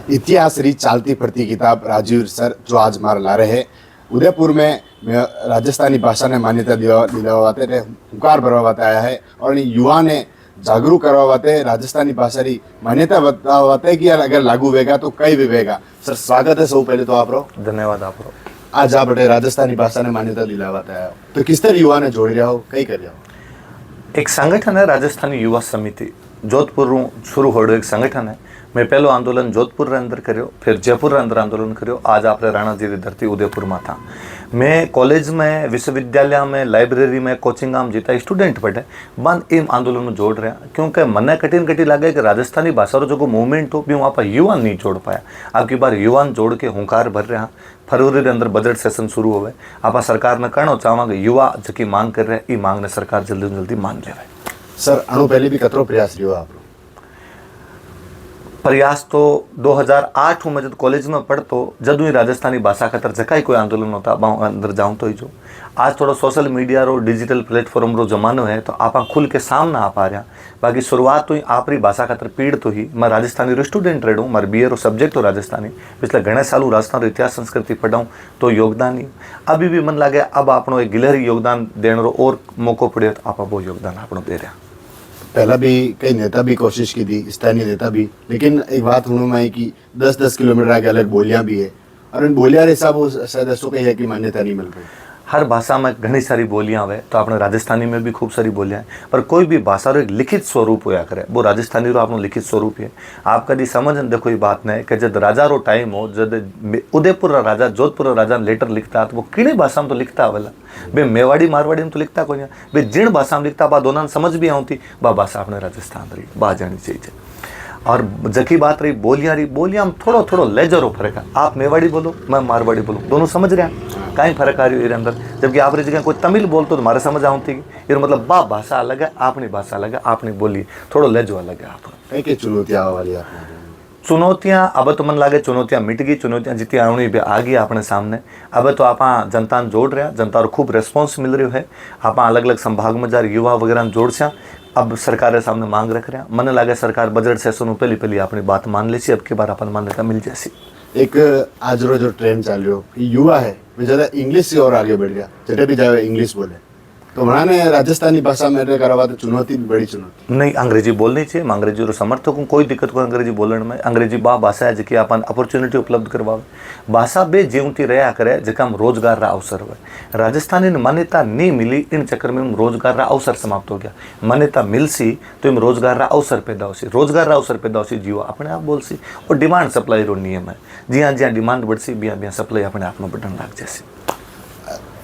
इतिहास री चलती पड़ती किताब राजीव सर जो आज मार ला रहे हैं उदयपुर में राजस्थानी भाषा ने मान्यता दिलावाते हुकार भरवाते आया है और युवा ने जागरूक करवाते राजस्थानी भाषा री मान्यता बतावाते कि अगर लागू वेगा तो कई भी वेगा। सर स्वागत है सब पहले तो आप रो धन्यवाद आप रो। आज आप राजस्थानी भाषा ने मान्यता दिलावाते आया तो किस तरह युवा ने जोड़ रहा हो कई कर रहा हो। एक संगठन है राजस्थानी युवा समिति जोधपुर शुरू हो एक संगठन है। मैं पहलो आंदोलन जोधपुर रे अंदर करो, फिर जयपुर रे अंदर आंदोलन करो, आज आप राणा जी की धरती उदयपुर में था। मैं कॉलेज में, विश्वविद्यालय में, लाइब्रेरी में, कोचिंग में जितना स्टूडेंट पढ़े बन इन आंदोलन में जोड़ रहा क्योंकि मने कठिन लगे कि राजस्थानी भाषा रो जो मूवमेंट हो भी वहाँ पर युवा नहीं जोड़ पाया। आपकी बार युवा जोड़ के हुंकार भर रहा। फरवरी के अंदर बजट सेशन शुरू हो आप सरकार ने कहना चाहवा कि युवा जी मांग कर रहे ये मांग ने सरकार जल्दी जल्दी मान ले। सर अणु पहले भी कतरो प्रयास रहो आप प्रयास तो 2008 में जब कॉलेज में पढ़तो जदू ही राजस्थानी भाषा खातर जका ही कोई आंदोलन होता अंदर जाऊँ तो ही जो आज थोड़ा सोशल मीडिया रो डिजिटल प्लेटफॉर्म रो जमानो है तो आप खुल के सामने आ पा रहा। बाकी शुरुआत तो ही आपरी भाषा खातर पीड़ तो ही मैं राजस्थानी रो स्टूडेंट रहा हूँ, मारे BA रो सब्जेक्ट हो राजस्थानी, पिछले घने सालों राजस्थान इतिहास संस्कृति पढ़ाऊँ तो योगदान ही अभी भी मन लगे अब आपनो एक गिलहरी योगदान देने रो और मौको पड़े तो आप वो योगदान आपनो दे रहा। पहला भी कई नेता भी कोशिश की थी, स्थानीय नेता भी, लेकिन एक बात सुनने में आई कि 10-10 किलोमीटर आगे अलग बोलियां भी है और इन बोलियां रे सब सदस्यों को है कि मान्यता नहीं मिल रही। हर भाषा में घनी सारी बोलियां हुए तो आपने राजस्थानी में भी खूब सारी बोलियां हैं पर कोई भी भाषा रो एक लिखित स्वरूप होया करे वो राजस्थानी रो आपनो लिखित स्वरूप है। आप कभी समझ देखो ये बात नहीं कि जब राजा रो टाइम हो जब उदयपुर रा राजा जोधपुर रा राजा लेटर लिखता तो वो किने भाषा में तो लिखता वाला बे मेवाड़ी मारवाड़ी में तो लिखता कोई बे जिन भाषा में लिखता बा दोनों समझ भी आती बा भाषा अपने राजस्थान रही बा जानी चाहिए। और जकी बात रही बोलियां में थोड़ो थोड़ो लेजर हो फर्क है। आप मेवाड़ी बोलो मैं मारवाड़ी बोलो दोनों समझ रहे हैं कहीं फर्क आ रही है अंदर। जबकि आप जगह कोई तमिल बोलते तो मारे समझ आती ये मतलब बा भाषा अलग है अपनी भाषा अलग है अपनी बोली थोड़ो लेजो अलग है। आप चुनौतियां वाली चुनौतियां अब तो मन लगे चुनौतियां मिट गई, चुनौतियां जितनी आनी भी आ गई अपने सामने। अब तो आप जनता जोड़ रहा, जनता को खूब रेस्पॉन्स मिल रही है। आप अलग अलग संभाग में जा रहे युवा वगैरह जोड़ से अब सरकार सामने मांग रख रहे। मन लगे सरकार बजट सेशन पहली अपनी बात मान ली अब की बार अपन मान्यता मिल जासी। एक आज रो जो ट्रेंड चल रही हो युवा है ज्यादा इंग्लिश से और आगे बढ़ गया, जटे भी जाए इंग्लिश बोले तो मैंने राजस्थानी भाषा में करवा तो चुनौती भी बड़ी चुनौती नहीं। अंग्रेजी बोलनी चाहिए, मैं अंग्रेजी रो समर्थक हूँ, कोई दिक्कत को अंग्रेजी बोलने में। अंग्रेजी बा भाषा है जिकी अपन अपॉर्चुनिटी उपलब्ध करवावे। भाषा बे जीवती रहा करे जका हम रोजगार रा अवसर हुए। राजस्थानी ने मान्यता नहीं मिली इन चक्कर में हम रोजगार रा अवसर समाप्त हो गया। मान्यता मिलसी तो हम रोजगार रा अवसर पैदा होसी, रोजगार रा अवसर पैदा होसी जीवा अपने आप बोलसी। और डिमांड सप्लाई रो नियम है, जिया जिया डिमांड बढ़सी बिया बिया सप्लाई अपने आप में बढ़न लग जासी।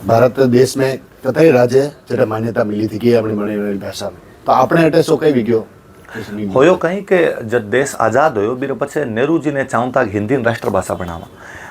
भारत देश में कतई राज्य जटे मान्यता मिली थी कि अपनी बड़ी भाषा में तो आपने अटे सो कई विज्ञो होयो कहीं कि जब देश आज़ाद होयो बीरो पछे नेहरू जी ने चाहूँ था हिंदी राष्ट्रभाषा बनावा।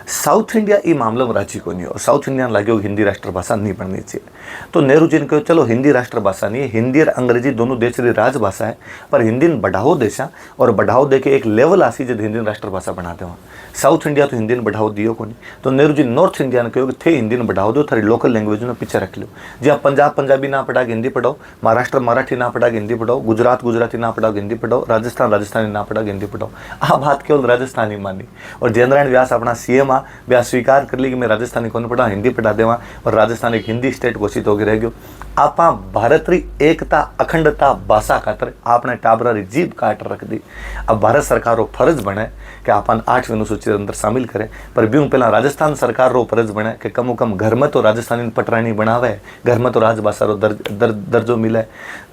साउथ इंडिया ये मामले में राजी को नहीं हो, साउथ इंडिया लगे हिंदी राष्ट्रभाषा नहीं बननी चाहिए। तो नेहरू जी ने कहो चलो हिंदी राष्ट्रभाषा नहीं है, हिंदी और अंग्रेजी दोनों देश की राजभाषा है पर हिंदी बढ़ाओ देशा और बढ़ाओ दे के एक लेवल आसी जब हिंदी राष्ट्रभाषा बना दे। साउथ इंडिया तो हिंदी बढ़ाओ दियो को नहीं तो नेहरू जी नॉर्थ इंडिया ने कहो कि थे हिंदी बढ़ाओ दो, थारी लोकल लैंग्वेज में पीछे रख लो। जी आप पंजाब पंजाबी ना पढ़ा के हिंदी पढ़ाओ, महाराष्ट्र मराठी ना पढ़ा के हिंदी पढ़ाओ, गुजरात गुजराती ना पढ़ा के हिंदी पढ़ाओ, राजस्थान राजस्थानी ना पढ़ा के हिंदी पढ़ाओ। आ बात केवल राजस्थानी मानी और जयनारायण व्यास अपना CM व्यास स्वीकार कर ली कि मैं राजस्थानी को पढ़ा हिंदी पढ़ा देवा और राजस्थान एक हिंदी स्टेट घोषित होकर रह गयो। आप भारत री एकता अखंडता भाषा खातर आपने टाबरा री जीभ काट रख दी। अब भारत सरकार रो फर्ज बने कि अपन 8वीं अनुसूची अंदर शामिल करें पर ब्यूं पहला राजस्थान सरकार रो फर्ज बने कि कम कम घर में तो राजस्थानी पटरानी बनावे, घर में तो राजभाषा रो दर्जो मिले।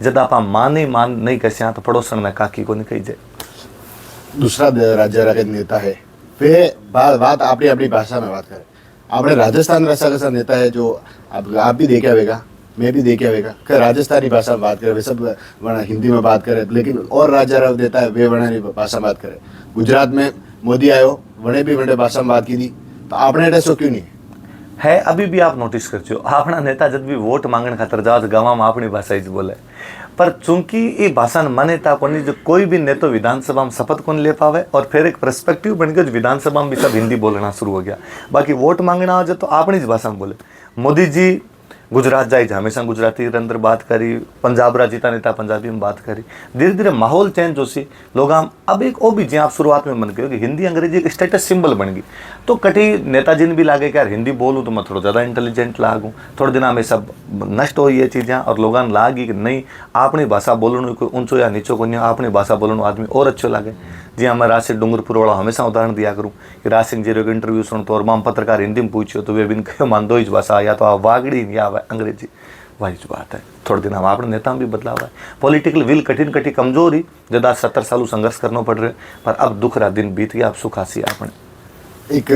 जब आप मान नहीं कसिया तो पड़ोसन में काकी को नहीं कही जाए। दूसरा राज्य नेता है फिर बात अपनी अपनी भाषा में बात करें। आपने राजस्थान ऐसा कैसा नेता है जो आप भी देखे आवेगा, मैं भी देखे आवेगा कि राजस्थानी भाषा में बात करे, वे सब हिंदी में बात करे, लेकिन और राज्य देता है वे वने भाषा में बात करे। गुजरात में मोदी आयो वने भी वने भाषा में बात की थी तो आपने ऐसा क्यों नहीं है? अभी भी आप नोटिस कर चो अपना नेता जब भी वोट मांगने खातर जाओ तो गाँव में अपनी भाषा ही बोले पर चूंकि ये भाषा मान्यता को नहीं जो कोई भी नेता विधानसभा में शपथ को ले पावे और फिर एक पर्सपेक्टिव बन गया विधानसभा में भी सब हिंदी बोलना शुरू हो गया। बाकी वोट मांगना हो जाए तो अपनी भाषा में बोले। मोदी जी गुजरात जाई हमेशा गुजराती रे अंदर बात करी, पंजाब रा जीता नेता पंजाबी में बात करी। धीरे धीरे माहौल चेंज हो सी, लोग अब एक वो भी, आप शुरुआत में मन कहो कि हिंदी अंग्रेजी एक स्टेटस सिंबल बन गई, तो कटी नेताजी ने भी लागे कि यार हिंदी बोलूँ तो मैं थोड़ा ज़्यादा इंटेलिजेंट लागूँ। थोड़े दिन में सब नष्ट हो ये चीज़ें और लोगों ने लागी कि नहीं, अपनी भाषा बोलने कोई ऊंचो या नीचो को नहीं, अपनी भाषा बोलने आदमी और अच्छो लगे। जी हाँ, मैं राज सिंह डूंगरपुर वाला हमेशा उदाहरण दिया करूँ कि राज सिंह जी को इंटरव्यू सुनते और माम पत्रकार हिंदी में पूछो तो वे बिन कहो मान दो ही भाषा, या तो वागड़ी या अंग्रेजी, वही बात है। थोड़े दिन हम अपने नेता में भी बदलाव है। पॉलिटिकल विल कठिन कठी कमजोरी जदा 70 सालों संघर्ष करना पड़ रहे, पर अब दुख रा दिन बीत गया, अब सुख आसी आपने। एक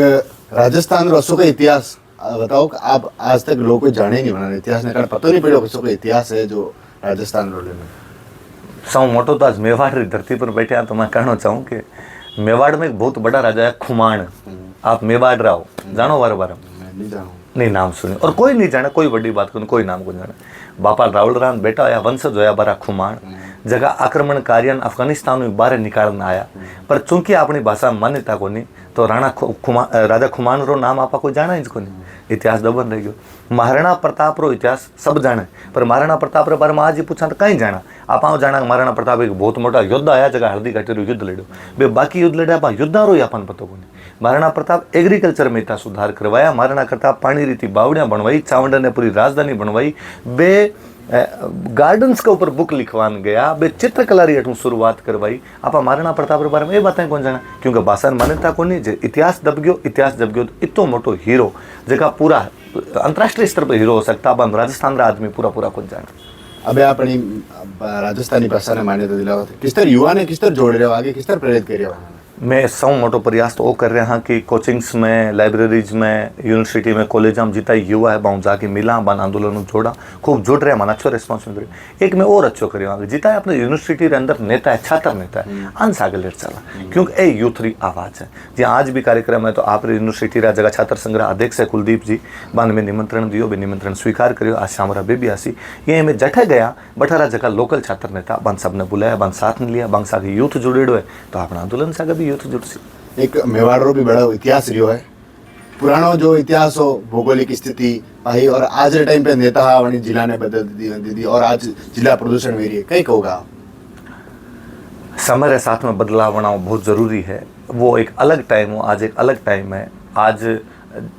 राजस्थान रसों का इतिहास बताओ कि आप आज तक लोग को जाने नहीं बना इतिहास ने, कारण पता नहीं पड़ो किसको इतिहास है जो राजस्थान रोले में। सौ मोटो तो आज मेवाड़ री धरती पर बैठे हैं, तो मैं कहना चाहूँ कि मेवाड़ में एक बहुत बड़ा राजा है खुमाण। आप मेवाड़ रहो, जानो बार बार? मैं नहीं जानूँ, नहीं नाम सुने, और कोई नहीं जाने, कोई बड़ी बात को कोई नाम को जाने। बापा रावल राम बेटा आया वंशज होया बारा खुमाण, जगह आक्रमणकारियों अफगानिस्तान में बाहर निकालना आया, पर चूंकि अपनी भाषा मान्यता को नहीं, तो राजा खुमान रो नाम आपा कोई जाना ही को नहीं, इतिहास दबन रह गयो। महाराणा प्रताप रो इतिहास सब जाने, पर महाराणा प्रताप रे बारे में आज ही पूछा तो कहीं जाना। आप जाना महाराणा प्रताप एक बहुत मोटा योद्धा आया, जगह हल्दी घाटी रो युद्ध लड़ो, बे बाकी युद्ध लड़ा पा युद्धा रो अपन पतो को नहीं। महाराणा प्रताप एग्रीकल्चर में इतना सुधार करवाया, महाराणा प्रताप पानी रीति बावड़ियाँ बनवाई, चावंडा ने पूरी राजधानी बनवाई, बे गार्डन्स के ऊपर बुक लिखवान गया, बे चित्रकला री अठू शुरुआत करवाई। आप महाराणा प्रताप के बारे में ये बातें कौन जाना, क्योंकि भाषा मान्यता को नहीं, इतिहास दब गयो। इतिहास दब गयो तो इतो मोटो हीरो जगह पूरा अंतर्राष्ट्रीय स्तर पर हीरो हो सकता, अब राजस्थान का आदमी पूरा पूरा कौन जाना। अबे अपनी राजस्थानी भाषा ने मान्यता दिलावा किस तरह युवा ने किस तरह जोड़ रहे हो, आगे किस तरह प्रेरित कर रहे हो? मैं सौ मोटो प्रयास तो वो कर रहे हैं कि कोचिंग्स में, लाइब्रेरीज में, यूनिवर्सिटी में, कॉलेज में जितना युवा है बाहू जाके मिला, बन आंदोलन जोड़ा, खूब जुड़ रहे हैं, मन अच्छो रिस्पॉन्स मिल रही। एक मैं और अच्छो करिए जितना अपने यूनिवर्सिटी के अंदर नेता है, छात्र नेता है, अंश आगे लेट चला, क्योंकि ये यूथ री आवाज़ है। जी आज भी कार्यक्रम है तो आप यूनिवर्सिटी रा जगह छात्र संग्रह अध्यक्ष है कुलदीप जी, बन में निमंत्रण दियो, बे निमंत्रण स्वीकार करियो। आज शामरा बेबी आसी, ये मैं जठे गया बठारा जगह लोकल छात्र नेता बन सबने बुलाया, बन साथ में लिया, बन साथ यूथ जुड़ेड़ो है, तो अपना आंदोलन से भी यूथ जुड़ सी। एक मेवाड़ रो भी बड़ा इतिहास रियो है, पुरानो जो इतिहास हो, भौगोलिक स्थिति भाई, और आज के टाइम पे नेता वाणी जिला ने बदल दी और आज जिला प्रदूषण में रही है, कहीं कहोगा? समय के साथ में बदलाव आना बहुत ज़रूरी है। वो एक अलग टाइम हो, आज एक अलग टाइम है। आज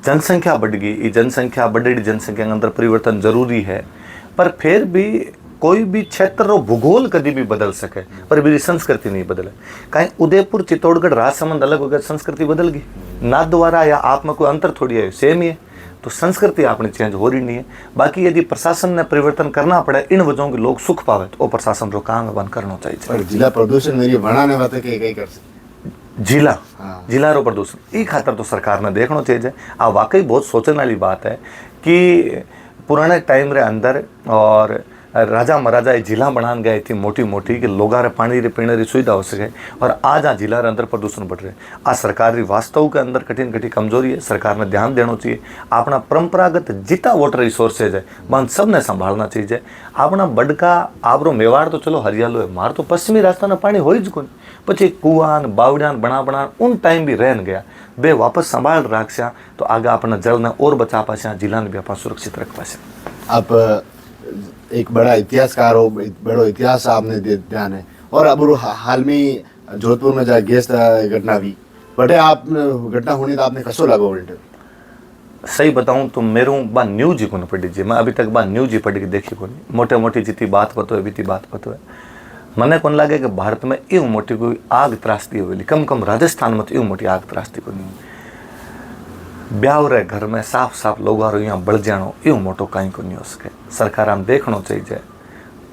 जनसंख्या बढ़ गई, ये जनसंख्या बढ़ेड़ी जनसंख्या के अंदर परिवर्तन जरूरी है, पर फिर भी कोई भी क्षेत्र रो भूगोल कभी भी बदल सके, पर मेरी संस्कृति नहीं बदले। कहीं उदयपुर चित्तौड़गढ़ राजसमंद अलग हो गया, संस्कृति बदल गई, नाथ द्वारा या आप में कोई अंतर थोड़ी है, सेम ही है, तो संस्कृति आपने चेंज हो रही नहीं है। बाकी यदि प्रशासन ने परिवर्तन करना पड़े, इन वजहों के लोग सुख पावे, तो प्रशासन रो काम बंद करना चाहिए। पर जिला प्रदूषण मेरी बनाने बातें कहीं कर सकते जिला जिला रो प्रदूषण ई खातर तो सरकार ने देखना चाहिए। आ वाकई बहुत सोचने वाली बात है कि पुराने टाइम रे अंदर और राजा महाराजा ये जिला बनान गए थी मोटी मोटी कि लोगा रे पानी रे पीने री सुविधा हो सके, और आज आ जिला रे अंदर प्रदूषण बढ़ रहे। आ सरकार री वास्तव के अंदर कठिन कठिन कमजोरी है, सरकार ने ध्यान देना चाहिए। अपना परंपरागत जितना वाटर रिसोर्सेज है मन सबने संभालना चाहिए। अपना बड़का आवरो मेवाड़ तो चलो हरियालो है, मार तो पश्चिमी राजस्थान में पानी हो ही कोई, पछी कुआन बावड़ियान बना उन टाइम भी रहन गया, बे वापस संभाल राखस्या तो आगे अपना जल ने और बचा पास्या, जिला ने भी अपना सुरक्षित रख पास्या। आप एक बड़ा इतिहासकार हो, बड़ो इतिहास आपने ध्यान है, और अब हाल में जोधपुर में जहाँ गैस घटना हुई बटे आप घटना होनी तो आपने कसो लगा उल्टे? सही बताऊं तो मेरू बा न्यूज ही को पढ़ी जी, मैं अभी तक बा न्यूज ही पढ़ के देखी को नहीं, मोटे मोटी जितनी बात पतो है बीती बात पतो है। मने कौन लगे कि भारत में यूँ मोटी कोई आग त्रासदी हुई, कम कम राजस्थान में तो यूँ मोटी आग त्रासदी को नहीं। ब्याह रहे घर में साफ साफ लोग यहाँ बढ़ जानो यूँ मोटो कहीं को नहीं हो सके। सरकार हम देखना चाहिए,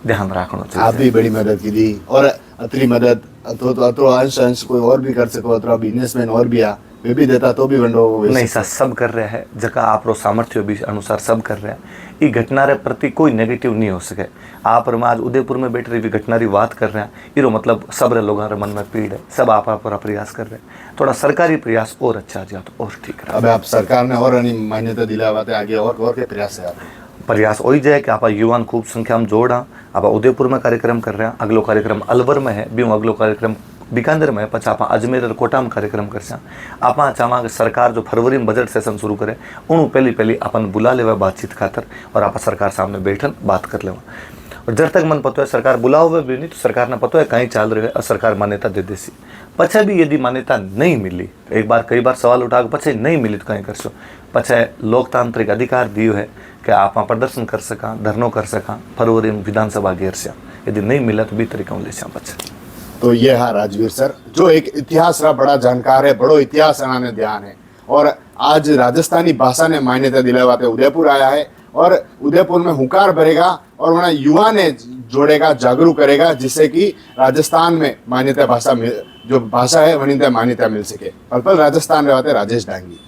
ध्यान रखना चाहिए। आप भी बड़ी मदद की दी, और अतरी मदद तो अंश अंश कोई और भी कर सको, अतरा बिजनेसमैन और भी आ वे भी देता तो भी बंडो नहीं सर, सब कर रहे हैं जगह आप रो सामर्थ्य भी अनुसार सब कर रहे हैं। ये घटना रे प्रति कोई नेगेटिव नहीं हो सके। आप और मैं आज उदयपुर में बैठ रही भी घटना री बात कर रहे हैं, इरो मतलब सब रे लोगों रे मन में पीड़ है, सब आप पूरा प्रयास कर रहे हैं। थोड़ा सरकारी प्रयास और अच्छा जाए तो और ठीक रहा। अब आप सरकार ने और मान्यता दिलावाते आगे और के प्रयास है? प्रयास हो जाए कि आप युवान खूब संख्या में जोड़ा। आप उदयपुर में कार्यक्रम कर रहे हैं, अगलो कार्यक्रम अलवर में है, भी अगलो कार्यक्रम बीकानेर में पछी आप अजमेर और कोटा में कार्यक्रम करसा। आप चाहवा कि सरकार जो फरवरी में बजट सेशन शुरू करे उन्होंने पहली अपन बुला लेवा बातचीत खातर और आप सरकार सामने बैठन बात कर लेवा। और जब तक मन पता है सरकार बुलाओ भी नहीं तो सरकार ने पता है कहीं चाल रहे है और सरकार मान्यता दे देसी। पछे भी यदि मान्यता नहीं मिली, एक बार कई बार सवाल उठा के पछे नहीं मिली तो कहीं करसो। पछे लोकतांत्रिक अधिकार दियो है कि आप प्रदर्शन कर सका, धरनो कर सका, फरवरी में विधानसभा घेर से यदि नहीं मिला तो भी तरीका ले पछे। तो ये है राजवीर सर जो एक इतिहास का बड़ा जानकार है, बड़ो इतिहास ने ध्यान है और आज राजस्थानी भाषा ने मान्यता दिलावाते उदयपुर आया है और उदयपुर में हुंकार भरेगा और वहाँ युवा ने जोड़ेगा, जागरूक करेगा जिससे कि राजस्थान में मान्यता भाषा जो भाषा है वहीं मान्यता मिल सके। पल पल राजस्थान रहते राजेश डांगी।